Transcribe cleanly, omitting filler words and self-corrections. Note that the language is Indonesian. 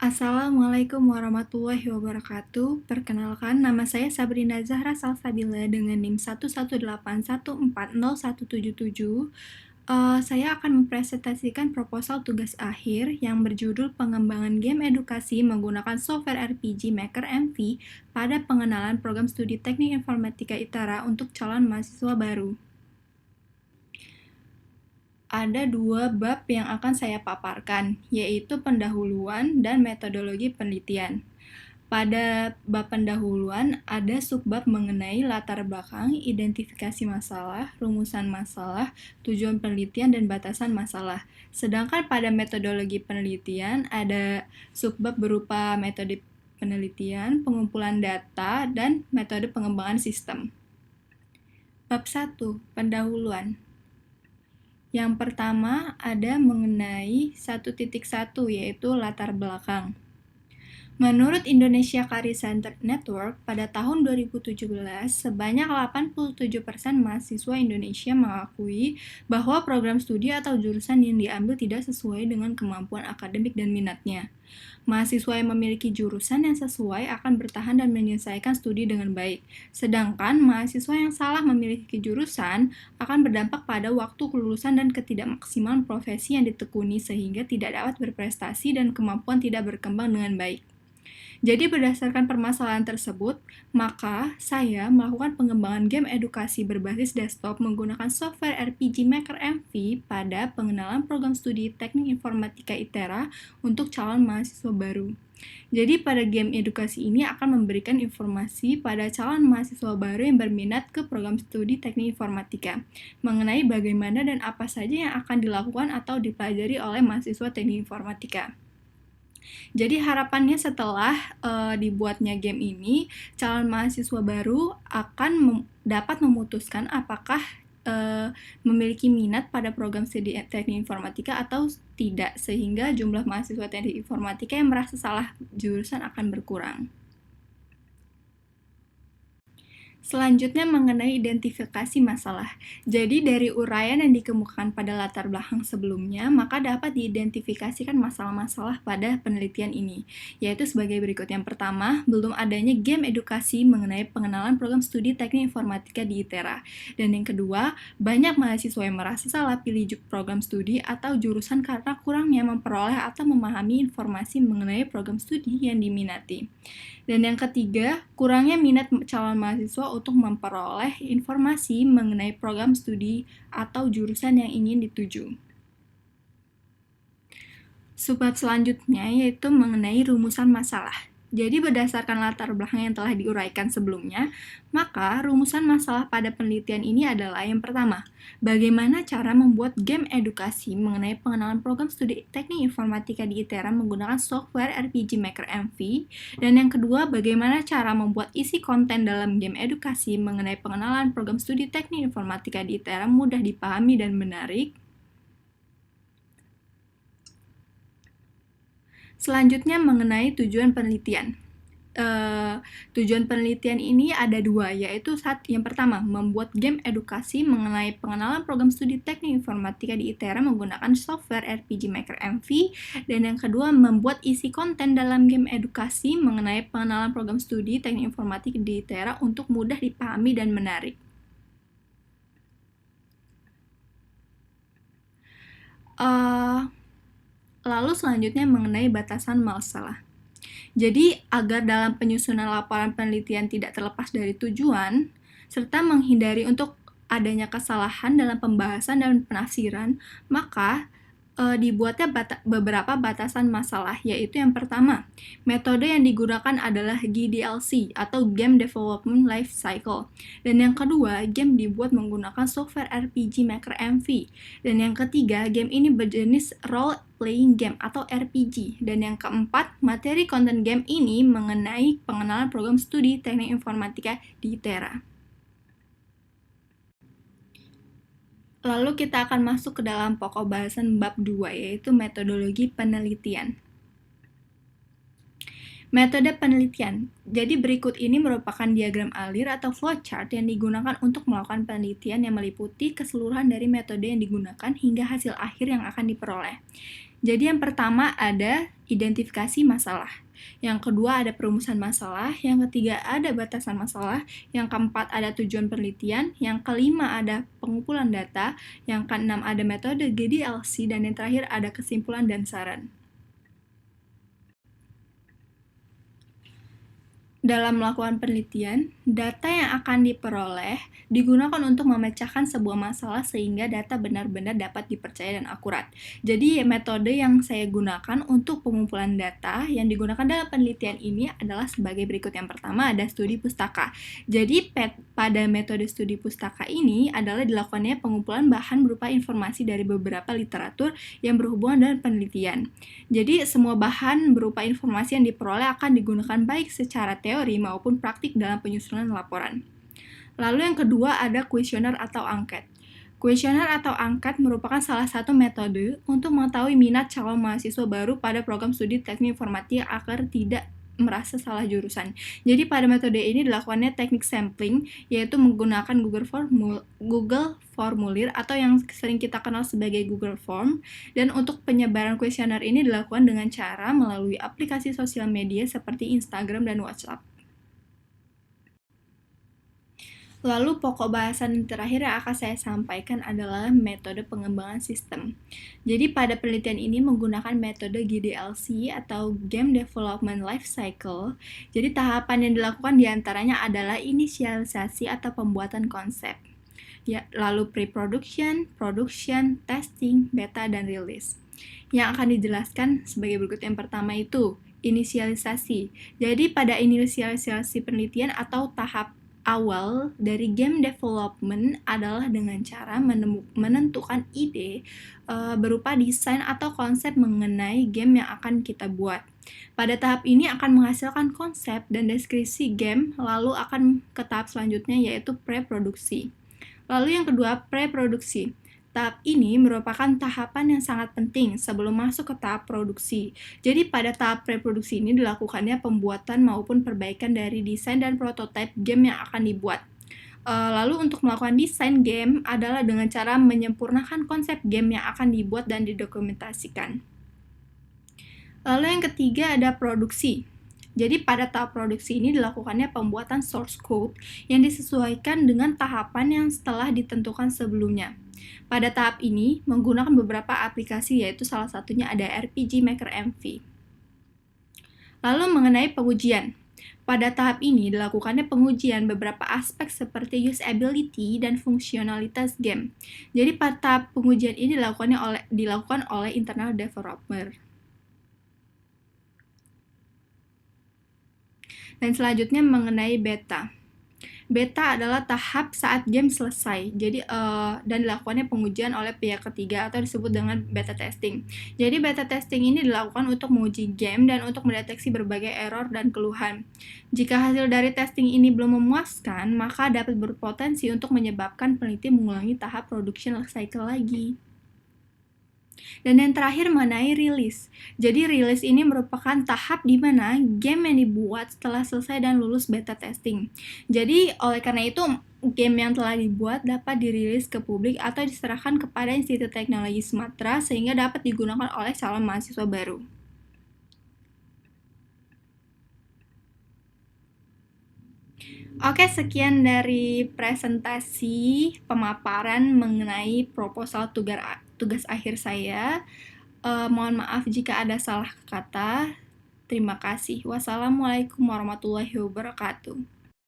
Assalamualaikum warahmatullahi wabarakatuh. Perkenalkan, nama saya Sabrina Zahra Salsabila dengan NIM 118140177. Saya akan mempresentasikan proposal tugas akhir yang berjudul pengembangan game edukasi menggunakan software RPG Maker MV pada pengenalan program studi teknik informatika ITERA untuk calon mahasiswa baru. Ada dua bab yang akan saya paparkan, yaitu pendahuluan dan metodologi penelitian. Pada bab pendahuluan, ada subbab mengenai latar belakang, identifikasi masalah, rumusan masalah, tujuan penelitian, dan batasan masalah. Sedangkan pada metodologi penelitian, ada subbab berupa metode penelitian, pengumpulan data, dan metode pengembangan sistem. Bab 1. Pendahuluan. Yang pertama ada mengenai 1.1 yaitu latar belakang. Menurut Indonesia Career Center Network, pada tahun 2017, sebanyak 87% mahasiswa Indonesia mengakui bahwa program studi atau jurusan yang diambil tidak sesuai dengan kemampuan akademik dan minatnya. Mahasiswa yang memiliki jurusan yang sesuai akan bertahan dan menyelesaikan studi dengan baik. Sedangkan mahasiswa yang salah memiliki jurusan akan berdampak pada waktu kelulusan dan ketidakmaksimalan profesi yang ditekuni sehingga tidak dapat berprestasi dan kemampuan tidak berkembang dengan baik. Jadi berdasarkan permasalahan tersebut, maka saya melakukan pengembangan game edukasi berbasis desktop menggunakan software RPG Maker MV pada pengenalan program studi teknik informatika ITERA untuk calon mahasiswa baru. Jadi pada game edukasi ini akan memberikan informasi pada calon mahasiswa baru yang berminat ke program studi teknik informatika mengenai bagaimana dan apa saja yang akan dilakukan atau dipelajari oleh mahasiswa teknik informatika. Jadi harapannya setelah dibuatnya game ini, calon mahasiswa baru akan dapat memutuskan apakah memiliki minat pada program studi teknik informatika atau tidak, sehingga jumlah mahasiswa teknik informatika yang merasa salah jurusan akan berkurang. Selanjutnya mengenai identifikasi masalah. Jadi dari uraian yang dikemukakan pada latar belakang sebelumnya, maka dapat diidentifikasikan masalah-masalah pada penelitian ini, yaitu sebagai berikut. Yang pertama, belum adanya game edukasi mengenai pengenalan program studi teknik informatika di ITERA. Dan yang kedua, banyak mahasiswa yang merasa salah pilih program studi atau jurusan karena kurangnya memperoleh atau memahami informasi mengenai program studi yang diminati. Dan yang ketiga, kurangnya minat calon mahasiswa untuk memperoleh informasi mengenai program studi atau jurusan yang ingin dituju. Subbab selanjutnya yaitu mengenai rumusan masalah. Jadi berdasarkan latar belakang yang telah diuraikan sebelumnya, maka rumusan masalah pada penelitian ini adalah yang pertama, bagaimana cara membuat game edukasi mengenai pengenalan program studi teknik informatika di ITERA menggunakan software RPG Maker MV, dan yang kedua, bagaimana cara membuat isi konten dalam game edukasi mengenai pengenalan program studi teknik informatika di ITERA mudah dipahami dan menarik. Selanjutnya mengenai tujuan penelitian. Tujuan penelitian ini ada dua, yaitu yang pertama, membuat game edukasi mengenai pengenalan program studi teknik informatika di ITERA menggunakan software RPG Maker MV, dan yang kedua, membuat isi konten dalam game edukasi mengenai pengenalan program studi teknik informatika di ITERA untuk mudah dipahami dan menarik. Lalu selanjutnya mengenai batasan masalah. Jadi, agar dalam penyusunan laporan penelitian tidak terlepas dari tujuan, serta menghindari untuk adanya kesalahan dalam pembahasan dan penafsiran, maka dibuatnya beberapa batasan masalah, yaitu yang pertama, metode yang digunakan adalah GDLC atau Game Development Life Cycle, dan yang kedua, game dibuat menggunakan software RPG Maker MV, dan yang ketiga, game ini berjenis role playing game atau RPG, dan yang keempat, materi konten game ini mengenai pengenalan program studi teknik informatika di ITERA. Lalu kita akan masuk ke dalam pokok bahasan bab 2, yaitu metodologi penelitian. Metode penelitian. Jadi berikut ini merupakan diagram alir atau flowchart yang digunakan untuk melakukan penelitian yang meliputi keseluruhan dari metode yang digunakan hingga hasil akhir yang akan diperoleh. Jadi yang pertama ada identifikasi masalah. Yang kedua ada perumusan masalah, yang ketiga ada batasan masalah, yang keempat ada tujuan penelitian, yang kelima ada pengumpulan data, yang keenam ada metode GDLC, dan yang terakhir ada kesimpulan dan saran. Dalam melakukan penelitian, data yang akan diperoleh digunakan untuk memecahkan sebuah masalah sehingga data benar-benar dapat dipercaya dan akurat. Jadi, metode yang saya gunakan untuk pengumpulan data yang digunakan dalam penelitian ini adalah sebagai berikut. Yang pertama ada studi pustaka. Jadi, pada metode studi pustaka ini adalah dilakukannya pengumpulan bahan berupa informasi dari beberapa literatur yang berhubungan dengan penelitian. Jadi, semua bahan berupa informasi yang diperoleh akan digunakan baik secara teori maupun praktik dalam penyusunan laporan. Lalu yang kedua ada kuesioner atau angket. Kuesioner atau angket merupakan salah satu metode untuk mengetahui minat calon mahasiswa baru pada program studi teknik informatika agar tidak merasa salah jurusan. Jadi pada metode ini dilakukannya teknik sampling, yaitu menggunakan Google Formulir atau yang sering kita kenal sebagai Google Form. Dan untuk penyebaran kuesioner ini dilakukan dengan cara melalui aplikasi sosial media seperti Instagram dan WhatsApp. Lalu pokok bahasan terakhir yang akan saya sampaikan adalah metode pengembangan sistem. Jadi pada penelitian ini menggunakan metode GDLC atau Game Development Life Cycle. Jadi tahapan yang dilakukan diantaranya adalah inisialisasi atau pembuatan konsep. Ya, lalu pre-production, production, testing, beta, dan release. Yang akan dijelaskan sebagai berikut. Yang pertama itu inisialisasi. Jadi pada inisialisasi penelitian atau tahap awal dari game development adalah dengan cara menentukan ide berupa desain atau konsep mengenai game yang akan kita buat. Pada tahap ini akan menghasilkan konsep dan deskripsi game, lalu akan ke tahap selanjutnya yaitu pre-produksi. Lalu yang kedua, pre-produksi. Tahap ini merupakan tahapan yang sangat penting sebelum masuk ke tahap produksi. Jadi pada tahap preproduksi ini dilakukannya pembuatan maupun perbaikan dari desain dan prototipe game yang akan dibuat. Lalu untuk melakukan desain game adalah dengan cara menyempurnakan konsep game yang akan dibuat dan didokumentasikan. Lalu yang ketiga ada produksi. Jadi pada tahap produksi ini dilakukannya pembuatan source code yang disesuaikan dengan tahapan yang telah ditentukan sebelumnya. Pada tahap ini menggunakan beberapa aplikasi, yaitu salah satunya ada RPG Maker MV. Lalu mengenai pengujian. Pada tahap ini dilakukannya pengujian beberapa aspek seperti usability dan fungsionalitas game. Jadi pada tahap pengujian ini dilakukan oleh internal developer. Dan selanjutnya mengenai beta. Beta adalah tahap saat game selesai. Jadi dan dilakukannya pengujian oleh pihak ketiga atau disebut dengan beta testing. Jadi beta testing ini dilakukan untuk menguji game dan untuk mendeteksi berbagai error dan keluhan. Jika hasil dari testing ini belum memuaskan, maka dapat berpotensi untuk menyebabkan peneliti mengulangi tahap production cycle lagi. Dan yang terakhir mengenai rilis. Jadi rilis ini merupakan tahap di mana game yang dibuat setelah selesai dan lulus beta testing. Jadi oleh karena itu game yang telah dibuat dapat dirilis ke publik atau diserahkan kepada Institut Teknologi Sumatera sehingga dapat digunakan oleh calon mahasiswa baru. Oke, sekian dari presentasi pemaparan mengenai proposal tugas akhir saya. Mohon maaf jika ada salah kata. Terima kasih. Wassalamualaikum warahmatullahi wabarakatuh.